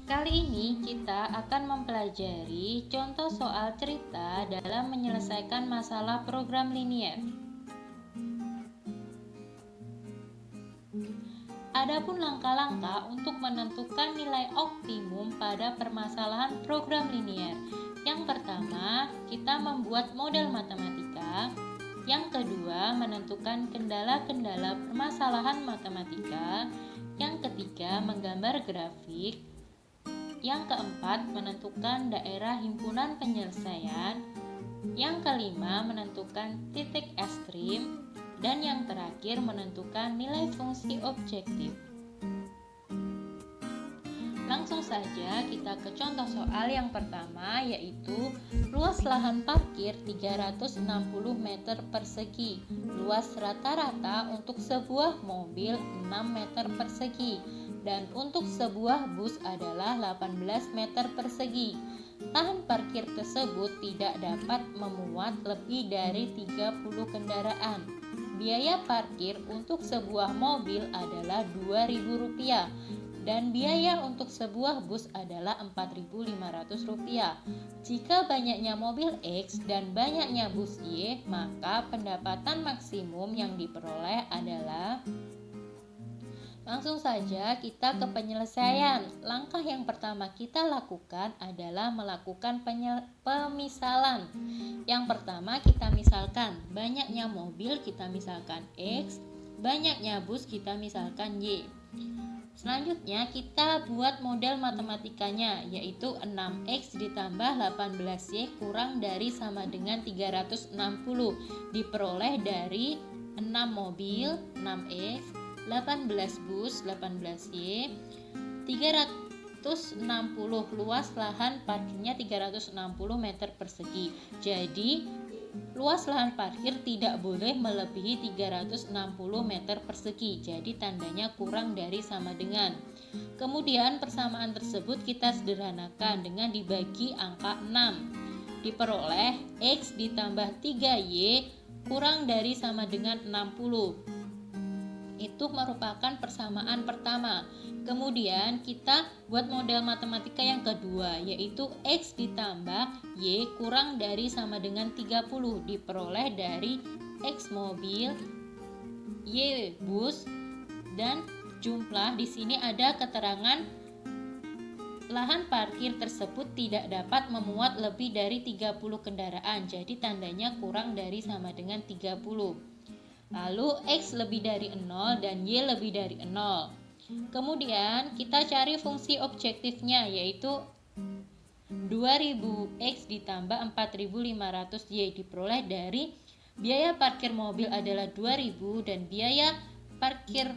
Kali ini kita akan mempelajari contoh soal cerita dalam menyelesaikan masalah program linier. Adapun langkah-langkah untuk menentukan nilai optimum pada permasalahan program linier. Yang pertama, kita membuat model matematika. Yang kedua, menentukan kendala-kendala permasalahan matematika. Yang ketiga, menggambar grafik. Yang keempat, menentukan daerah himpunan penyelesaian. Yang kelima, menentukan titik ekstrim. Dan yang terakhir, menentukan nilai fungsi objektif. Langsung saja kita ke contoh soal yang pertama, yaitu luas lahan parkir 360 meter persegi. Luas rata-rata untuk sebuah mobil 6 meter persegi. Dan untuk sebuah bus adalah 18 meter persegi. Lahan parkir tersebut tidak dapat memuat lebih dari 30 kendaraan. Biaya parkir untuk sebuah mobil adalah Rp2.000 dan biaya untuk sebuah bus adalah Rp4.500. Jika banyaknya mobil X dan banyaknya bus Y, maka pendapatan maksimum yang diperoleh adalah. Langsung saja kita ke penyelesaian. Langkah yang pertama kita lakukan adalah melakukan pemisalan. Yang pertama kita misalkan banyaknya mobil, kita misalkan X, banyaknya bus kita misalkan Y. Selanjutnya kita buat model matematikanya, yaitu 6X ditambah 18Y kurang dari sama dengan 360 diperoleh dari 6 mobil 6X, 18 bus 18Y, 360 luas lahan parkirnya 360 meter persegi. Jadi luas lahan parkir tidak boleh melebihi 360 meter persegi. Jadi tandanya kurang dari sama dengan. Kemudian persamaan tersebut kita sederhanakan dengan dibagi angka 6. Diperoleh X ditambah 3Y kurang dari sama dengan 60. Itu merupakan persamaan pertama. Kemudian kita buat model matematika yang kedua, yaitu X ditambah Y kurang dari sama dengan 30 diperoleh dari X mobil, Y bus, dan jumlah di sini ada keterangan lahan parkir tersebut tidak dapat memuat lebih dari 30 kendaraan. Jadi tandanya kurang dari sama dengan 30. Lalu X lebih dari 0 dan Y lebih dari 0. Kemudian kita cari fungsi objektifnya, yaitu 2000X ditambah 4500Y diperoleh dari biaya parkir mobil adalah 2000 dan biaya parkir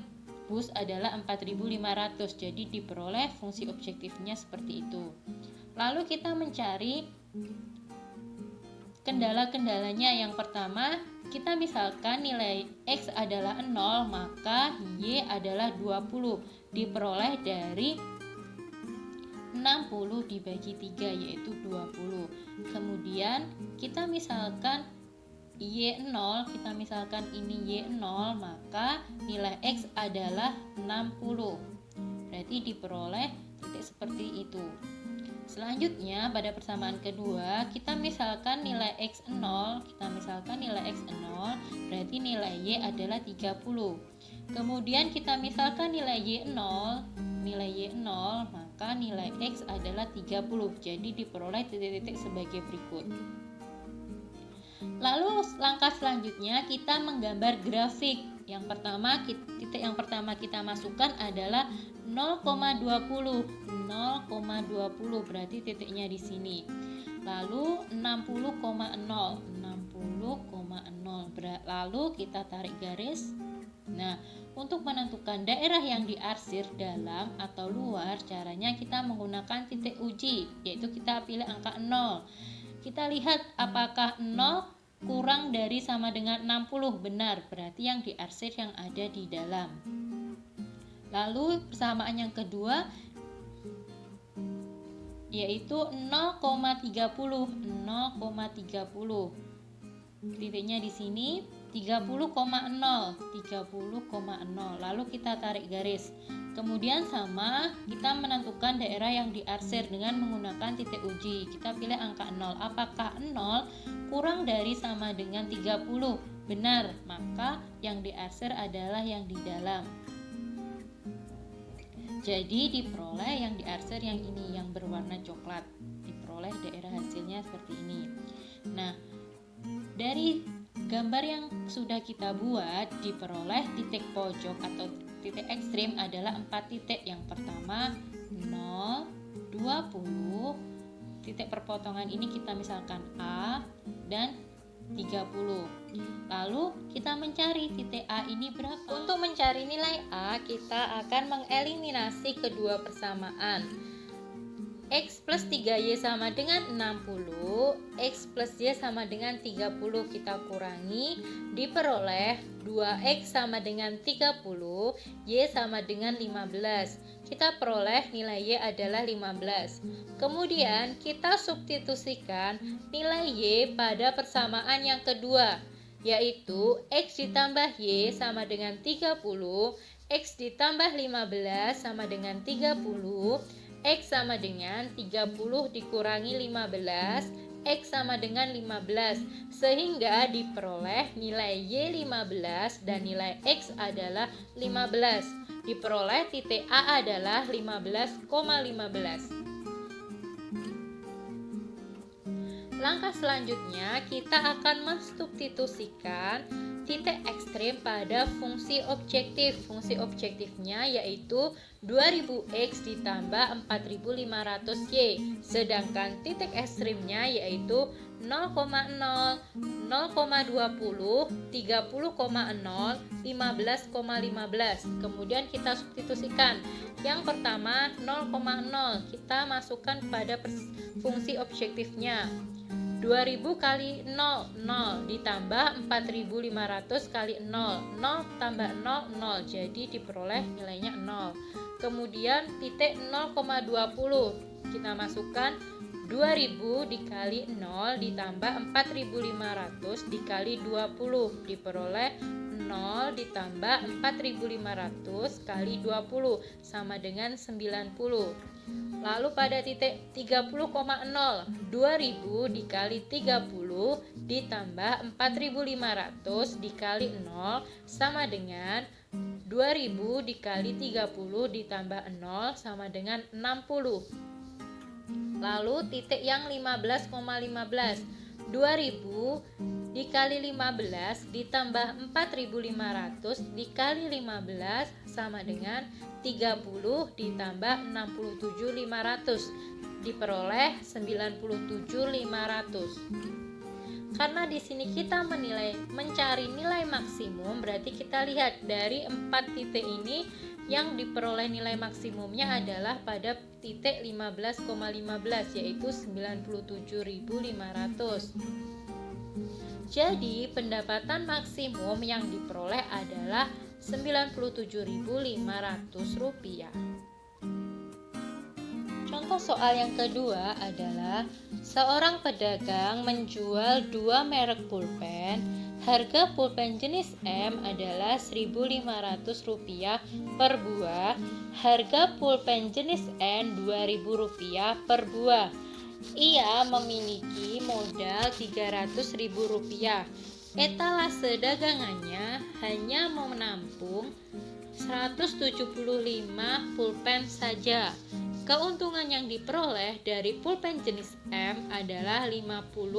bus adalah 4500. Jadi diperoleh fungsi objektifnya seperti itu. Lalu kita mencari kendala-kendalanya. Yang pertama, kita misalkan nilai X adalah 0, maka Y adalah 20 diperoleh dari 60 dibagi 3 yaitu 20. Kemudian kita misalkan Y0, kita misalkan ini Y0, maka nilai X adalah 60. Berarti diperoleh titik seperti itu. Selanjutnya pada persamaan kedua kita misalkan nilai X0, berarti nilai Y adalah 30. Kemudian kita misalkan nilai Y0, maka nilai X adalah 30. Jadi diperoleh titik-titik sebagai berikut. Lalu langkah selanjutnya kita menggambar grafik. Titik yang pertama kita masukkan adalah 0,20 berarti titiknya di sini. Lalu 60,0 lalu kita tarik garis. Nah, untuk menentukan daerah yang diarsir dalam atau luar, caranya kita menggunakan titik uji, yaitu kita pilih angka 0. Kita lihat apakah 0 kurang dari sama dengan 60. Benar, berarti yang diarsir yang ada di dalam. Lalu persamaan yang kedua yaitu 0,30. Titiknya di sini 30,0, lalu kita tarik garis. Kemudian sama, kita menentukan daerah yang diarsir dengan menggunakan titik uji. Kita pilih angka 0. Apakah 0 kurang dari sama dengan 30? Benar, maka yang diarsir adalah yang di dalam. Jadi diperoleh yang diarsir yang ini, yang berwarna coklat. Diperoleh daerah hasilnya seperti ini. Nah, dari gambar yang sudah kita buat, diperoleh titik pojok atau titik ekstrim adalah 4 titik. Yang pertama 0, 20, titik perpotongan ini kita misalkan A, dan 30. Lalu kita mencari titik A ini berapa. Untuk mencari nilai A, kita akan mengeliminasi kedua persamaan. X plus 3Y sama dengan 60, X plus Y sama dengan 30, kita kurangi, diperoleh 2X sama dengan 30, Y sama dengan 15. Kita peroleh nilai Y adalah 15. Kemudian kita substitusikan nilai Y pada persamaan yang kedua, yaitu X ditambah Y sama dengan 30, X ditambah 15 sama dengan 30, X sama dengan 30 dikurangi 15, X sama dengan 15, sehingga diperoleh nilai Y 15 dan nilai X adalah 15. Diperoleh titik A adalah 15,15. Langkah selanjutnya, kita akan mensubstitusikan titik ekstrim pada fungsi objektif. Fungsi objektifnya yaitu 2000X ditambah 4500Y. Sedangkan titik ekstrimnya yaitu 0,0, 0,20, 30,0, 15,15. Kemudian kita substitusikan. Yang pertama 0,0, kita masukkan pada fungsi objektifnya. 2000 kali 0, 0 ditambah 4500 kali 0, 0 tambah 0, 0, jadi diperoleh nilainya 0. Kemudian titik 0,20, kita masukkan 2000 dikali 0 ditambah 4500 dikali 20, diperoleh 0 ditambah 4500 kali 20 sama dengan 90. Lalu pada titik 30,0, 2000 dikali 30 ditambah 4500 dikali 0 sama dengan 2000 dikali 30 ditambah 0 sama dengan 60. Lalu titik yang 15,15, 2000 dikali 15 ditambah 4500 dikali 15 sama dengan 30 ditambah 67.500, diperoleh 97.500. Karena di sini kita mencari nilai maksimum, berarti kita lihat dari 4 titik ini yang diperoleh nilai maksimumnya adalah pada titik 15,15, yaitu 97.500. Jadi pendapatan maksimum yang diperoleh adalah Rp97.500. Contoh soal yang kedua adalah seorang pedagang menjual 2 merek pulpen. Harga pulpen jenis M adalah Rp1.500 per buah. Harga pulpen jenis N Rp2.000 per buah. Ia memiliki modal Rp300.000. Etalase dagangannya hanya menampung 175 pulpen saja. Keuntungan yang diperoleh dari pulpen jenis M adalah Rp50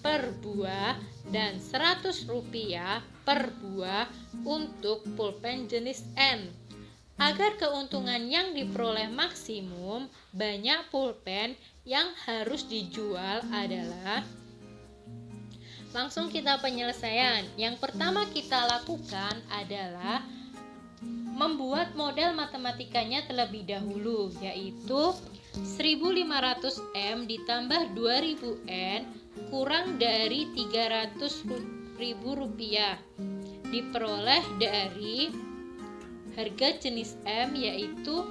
per buah dan Rp100 per buah untuk pulpen jenis N. Agar keuntungan yang diperoleh maksimum, banyak pulpen yang harus dijual adalah, langsung kita penyelesaian. Yang pertama kita lakukan adalah membuat model matematikanya terlebih dahulu, yaitu 1.500M ditambah 2.000N kurang dari Rp300.000, diperoleh dari harga jenis M yaitu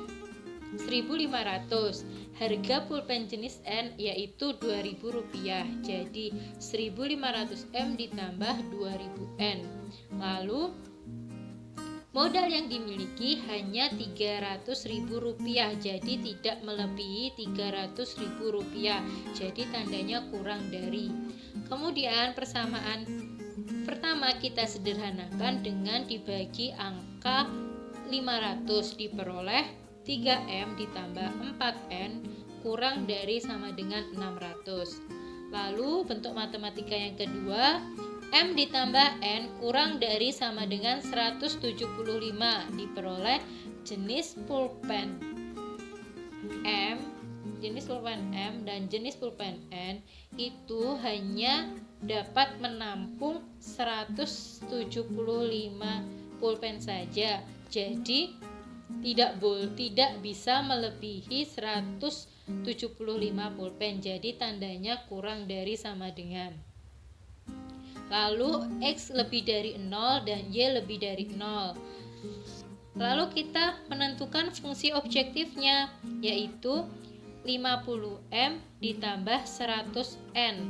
1.500. Harga pulpen jenis N yaitu Rp2.000. Jadi 1.500 M ditambah 2.000 N. Lalu modal yang dimiliki hanya Rp300.000, jadi tidak melebihi Rp300.000. Jadi tandanya kurang dari. Kemudian persamaan pertama kita sederhanakan dengan dibagi angka 500, diperoleh 3M ditambah 4N kurang dari sama dengan 600. Lalu bentuk matematika yang kedua, M ditambah N kurang dari sama dengan 175, diperoleh jenis pulpen M dan jenis pulpen N itu hanya dapat menampung 175 pulpen saja. Jadi tidak bisa melebihi 175 pulpen. Jadi tandanya kurang dari sama dengan. Lalu X lebih dari 0 dan Y lebih dari 0. Lalu kita menentukan fungsi objektifnya, yaitu 50M ditambah 100N.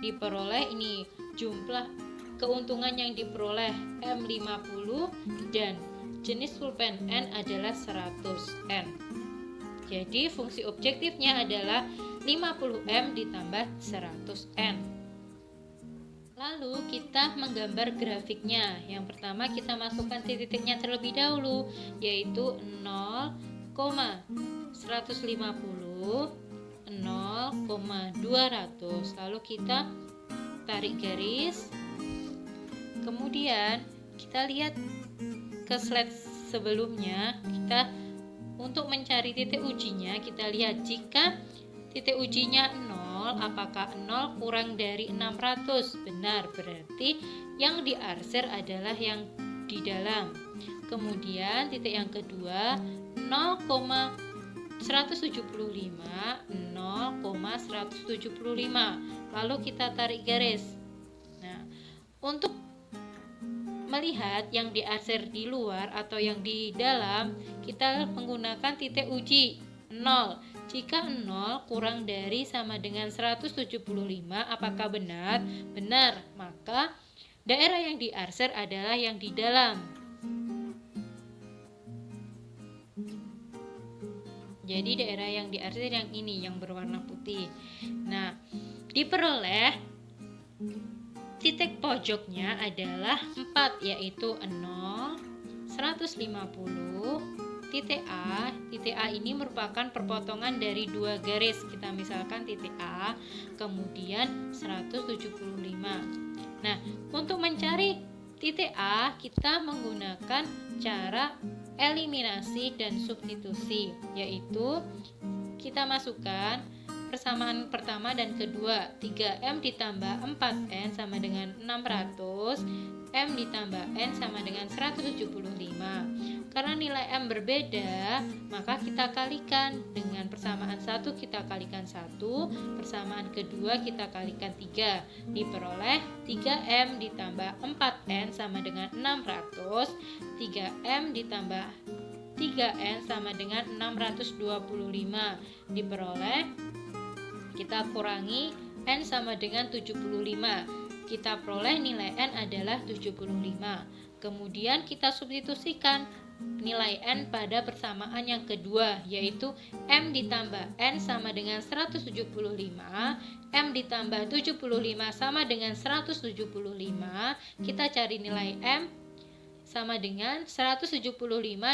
Diperoleh ini jumlah keuntungan yang diperoleh M50 dan jenis pulpen N adalah 100N. Jadi fungsi objektifnya adalah 50M ditambah 100N. Lalu kita menggambar grafiknya. Yang pertama kita masukkan titik-titiknya terlebih dahulu, yaitu 0,150, 0,200. Lalu kita tarik garis. Kemudian kita lihat ke slide sebelumnya. Kita untuk mencari titik ujinya, kita lihat jika titik ujinya 0, apakah 0 kurang dari 600? Benar, berarti yang diarsir adalah yang di dalam. Kemudian titik yang kedua 0,175, 0,175. Lalu kita tarik garis. Nah, untuk melihat yang diarsir di luar atau yang di dalam, kita menggunakan titik uji 0. Jika 0 kurang dari sama dengan 175, apakah benar? Benar, maka daerah yang diarsir adalah yang di dalam. Jadi daerah yang diarsir yang ini, yang berwarna putih. Nah, diperoleh titik pojoknya adalah 4, yaitu 0, 150, titik A. Titik A ini merupakan perpotongan dari dua garis. Kita misalkan titik A, kemudian 175. Nah, untuk mencari titik A, kita menggunakan cara eliminasi dan substitusi, yaitu kita masukkan persamaan pertama dan kedua. 3M ditambah 4N sama dengan 600, M ditambah N sama dengan 175. Karena nilai M berbeda, maka kita kalikan dengan persamaan 1 kita kalikan 1, persamaan kedua kita kalikan 3. Diperoleh 3M ditambah 4N sama dengan 600, 3M ditambah 3N sama dengan 625. Diperoleh, kita kurangi N sama dengan 75. Kita peroleh nilai N adalah 75. Kemudian kita substitusikan nilai N pada persamaan yang kedua, yaitu M ditambah N sama dengan 175, M ditambah 75 sama dengan 175. Kita cari nilai M sama dengan 175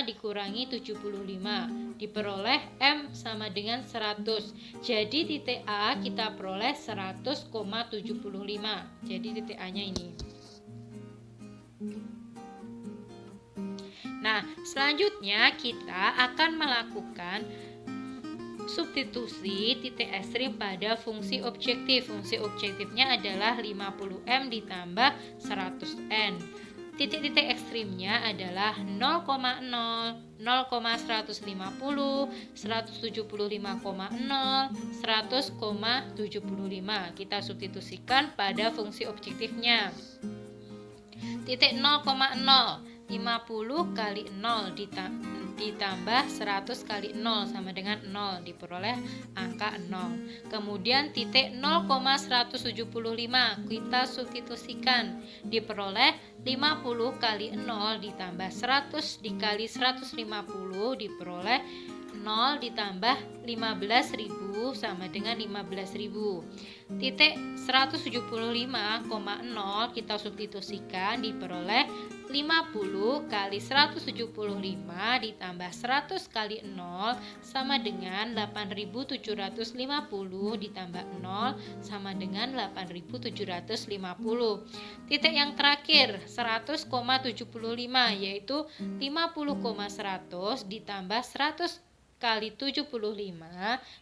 dikurangi 75. Diperoleh M sama dengan 100. Jadi titik A kita peroleh 100,75. Jadi titik A-nya ini. Nah, selanjutnya kita akan melakukan substitusi titik ekstrim pada fungsi objektif. Fungsi objektifnya adalah 50M ditambah 100N. Titik-titik ekstrimnya adalah 0,0, 0,150, 175,0, 100,75. Kita substitusikan pada fungsi objektifnya. Titik 0,0, 50 kali 0 ditambah 100 kali 0 sama dengan 0, diperoleh angka 0. Kemudian titik 0,175 kita substitusikan, diperoleh 50 kali 0 ditambah 100 dikali 150, diperoleh 0 ditambah 15.000 sama dengan 15.000. Titik 175,0 kita substitusikan, diperoleh 50 kali 175 ditambah 100 kali 0 sama dengan 8.750 ditambah 0 sama dengan 8.750. Titik yang terakhir 100,75 yaitu 50,100 ditambah 100 kali 75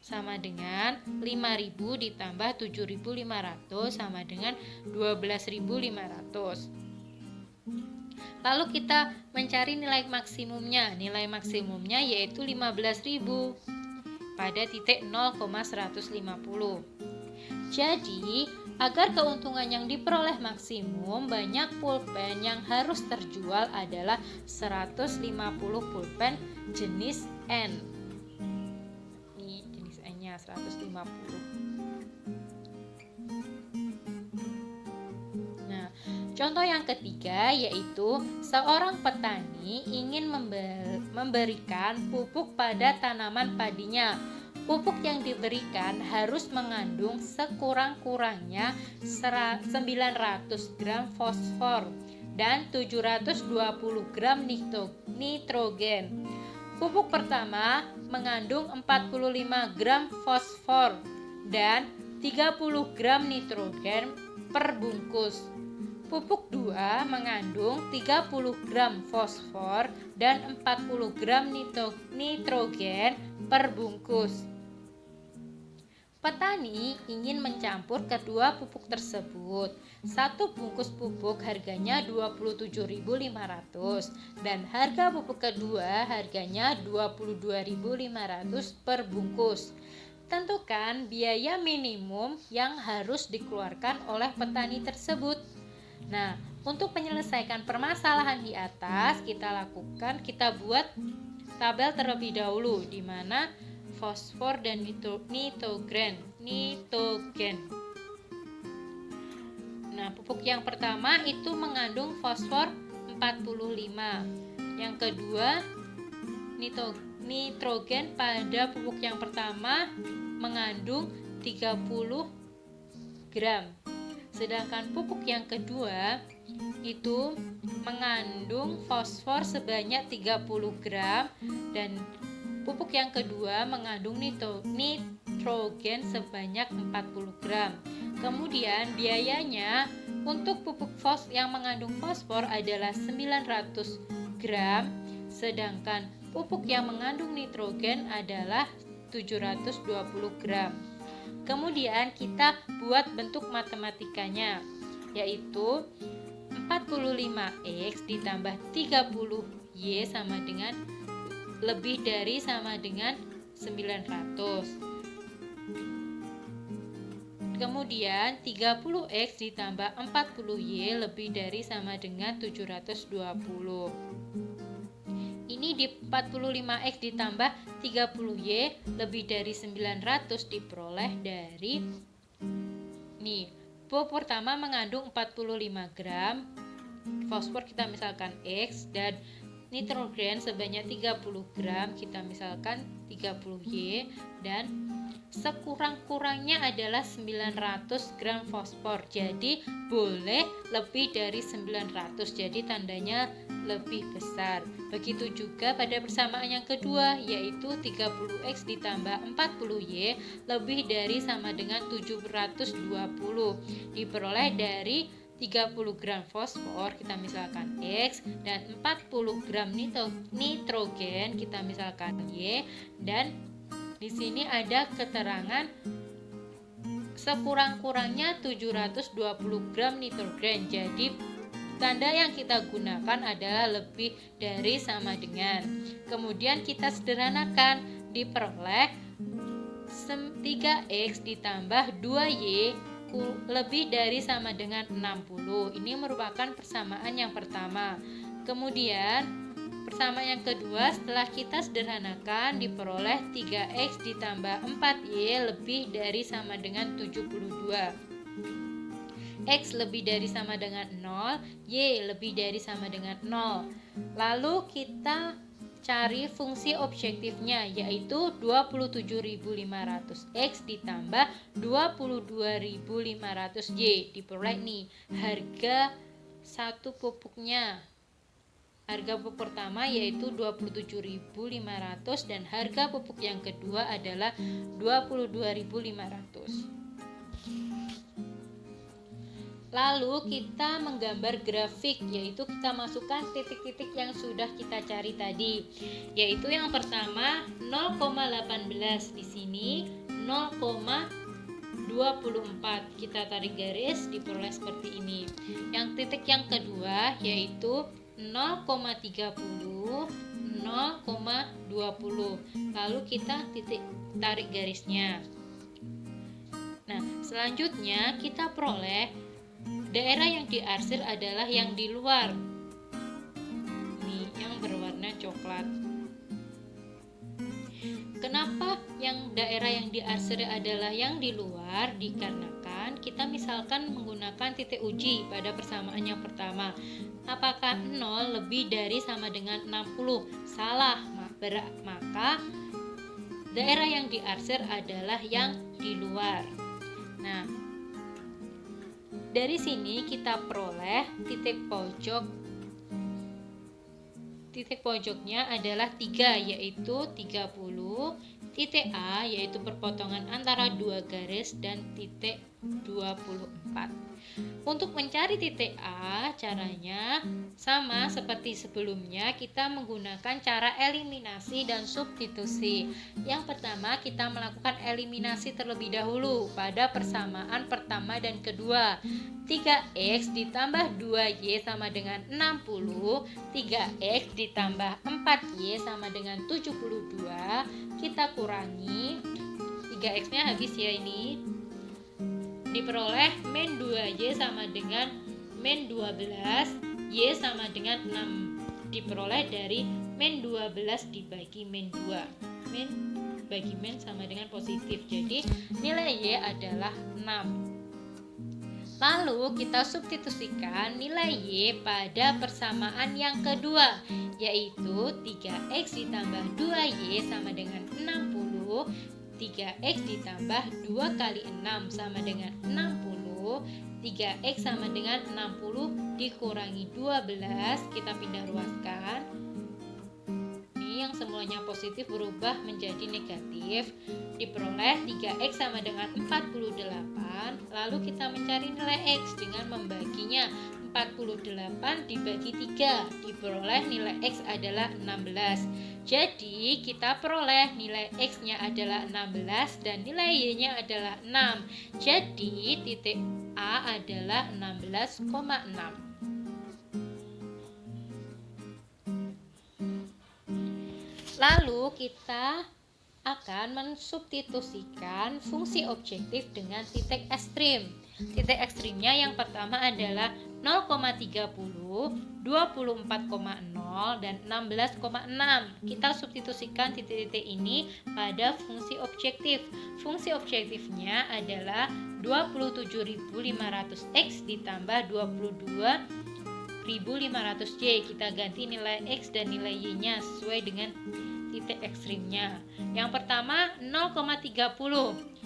sama dengan 5.000 ditambah 7.500 sama dengan 12.500. Lalu kita mencari nilai maksimumnya. Nilai maksimumnya yaitu 15.000 pada titik 0,150. Jadi, agar keuntungan yang diperoleh maksimum, banyak pulpen yang harus terjual adalah 150 pulpen jenis N. 150. Nah, contoh yang ketiga yaitu seorang petani ingin memberikan pupuk pada tanaman padinya. Pupuk yang diberikan harus mengandung sekurang-kurangnya 900 gram fosfor dan 720 gram nitrogen. Pupuk pertama mengandung 45 gram fosfor dan 30 gram nitrogen per bungkus. Pupuk 2 mengandung 30 gram fosfor dan 40 gram nitrogen per bungkus. Petani ingin mencampur kedua pupuk tersebut. Satu bungkus pupuk harganya 27.500 dan harga pupuk kedua harganya 22.500 per bungkus. Tentukan biaya minimum yang harus dikeluarkan oleh petani tersebut. Nah, untuk menyelesaikan permasalahan di atas, kita buat tabel terlebih dahulu di mana fosfor dan nitrogen. Nah, pupuk yang pertama itu mengandung fosfor 45. Yang kedua, nitrogen pada pupuk yang pertama mengandung 30 gram. Sedangkan pupuk yang kedua itu mengandung fosfor sebanyak 30 gram dan pupuk yang kedua mengandung nitrogen sebanyak 40 gram. Kemudian biayanya untuk pupuk yang mengandung fosfor adalah 900 gram, sedangkan pupuk yang mengandung nitrogen adalah 720 gram. Kemudian kita buat bentuk matematikanya, yaitu 45X ditambah 30Y sama dengan lebih dari sama dengan 900. Kemudian 30X ditambah 40Y lebih dari sama dengan 720. Ini di 45X ditambah 30Y lebih dari 900 diperoleh dari pupuk pertama mengandung 45 gram fosfor, kita misalkan X, dan nitrogen sebanyak 30 gram, kita misalkan 30Y, dan sekurang-kurangnya adalah 900 gram fosfor. Jadi boleh lebih dari 900, jadi tandanya lebih besar. Begitu juga pada persamaan yang kedua, yaitu 30X ditambah 40Y lebih dari sama dengan 720, diperoleh dari 30 gram fosfor, kita misalkan X, dan 40 gram nitrogen, kita misalkan Y, dan di sini ada keterangan sekurang-kurangnya 720 gram nitrogen. Jadi tanda yang kita gunakan adalah lebih dari sama dengan. Kemudian kita sederhanakan, diperoleh 3X ditambah 2Y lebih dari sama dengan 60. Ini merupakan persamaan yang pertama. Kemudian Persamaan yang kedua, setelah kita sederhanakan, diperoleh 3x ditambah 4y lebih dari sama dengan 72. X lebih dari sama dengan 0, Y lebih dari sama dengan 0. Lalu kita cari fungsi objektifnya, yaitu 27.500X ditambah 22.500Y. Diperoleh nih harga satu pupuknya. Harga pupuk pertama yaitu 27.500 dan harga pupuk yang kedua adalah 22.500. Lalu kita menggambar grafik, yaitu kita masukkan titik-titik yang sudah kita cari tadi. Yaitu yang pertama 0,18 di sini 0,24. Kita tarik garis, diperoleh seperti ini. Yang titik yang kedua yaitu 0,30, 0,20. Lalu kita titik tarik garisnya. Nah, selanjutnya kita peroleh daerah yang diarsir adalah yang di luar. Ini yang berwarna coklat. Kenapa yang daerah yang diarsir adalah yang di luar? Dikarenakan kita misalkan menggunakan titik uji pada persamaan yang pertama. Apakah 0 lebih dari sama dengan 60? Salah, maka daerah yang diarsir adalah yang di luar. Nah, dari sini kita peroleh titik pojoknya adalah 3, yaitu 30, titik A yaitu perpotongan antara dua garis, dan titik 24. Untuk mencari titik A, caranya sama seperti sebelumnya, kita menggunakan cara eliminasi dan substitusi. Yang pertama, kita melakukan eliminasi terlebih dahulu pada persamaan pertama dan kedua. 3x ditambah 2y sama dengan 60, 3x ditambah 4y sama dengan 72. Kita kurangi, 3x nya habis ya, ini diperoleh min 2y sama dengan min 12, y sama dengan 6. Diperoleh dari min 12 dibagi min 2. Min bagi min sama dengan positif, jadi nilai y adalah 6. Lalu kita substitusikan nilai y pada persamaan yang kedua, yaitu 3x ditambah 2y sama dengan 60, 3x ditambah 2 kali 6 sama dengan 60, 3x sama dengan 60 dikurangi 12, kita pindah ruaskan. Ini yang semuanya positif berubah menjadi negatif, diperoleh 3x sama dengan 48. Lalu kita mencari nilai x dengan membaginya. 48 dibagi 3, diperoleh nilai x adalah 16. Jadi kita peroleh nilai x nya adalah 16 dan nilai y nya adalah 6. Jadi titik A adalah 16,6. Lalu kita akan mensubstitusikan fungsi objektif dengan titik ekstrim. Titik ekstrimnya yang pertama adalah 0,30, 24,0, dan 16,6. Kita substitusikan titik-titik ini pada fungsi objektif. Fungsi objektifnya adalah 27.500x ditambah 22.500y. Kita ganti nilai x dan nilai y-nya sesuai dengan titik ekstrimnya. Yang pertama 0,30,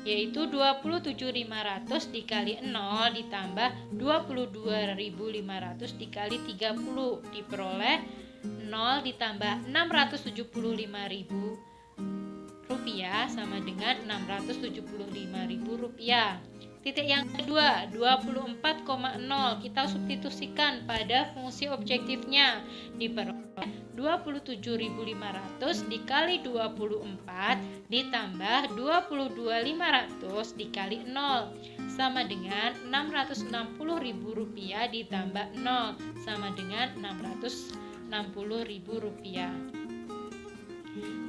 yaitu 27.500 dikali 0 ditambah 22.500 dikali 30, diperoleh 0 ditambah 675.000 rupiah sama dengan 675.000 rupiah. Titik yang kedua 24,0, kita substitusikan pada fungsi objektifnya, diperoleh 27.500 dikali 24 ditambah 22.500 dikali 0 sama dengan 660.000 rupiah ditambah 0 sama dengan 660.000 rupiah.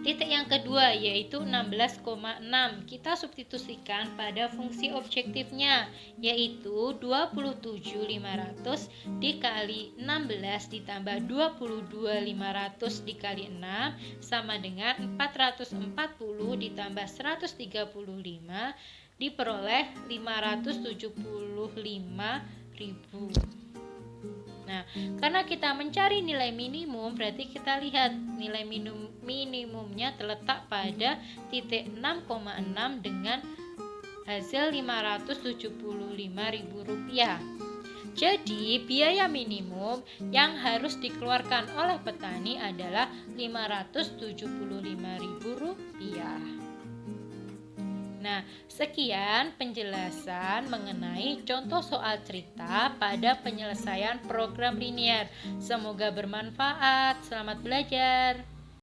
Titik yang kedua yaitu 16,6. Kita substitusikan pada fungsi objektifnya, yaitu 27.500 dikali 16 ditambah 22.500 dikali 6 sama dengan 440 ditambah 135 diperoleh 575.000. Nah, karena kita mencari nilai minimum, berarti kita lihat nilai minimumnya terletak pada titik 6,6 dengan hasil Rp575.000. Jadi, biaya minimum yang harus dikeluarkan oleh petani adalah Rp575.000. Nah, sekian penjelasan mengenai contoh soal cerita pada penyelesaian program linier. Semoga bermanfaat. Selamat belajar.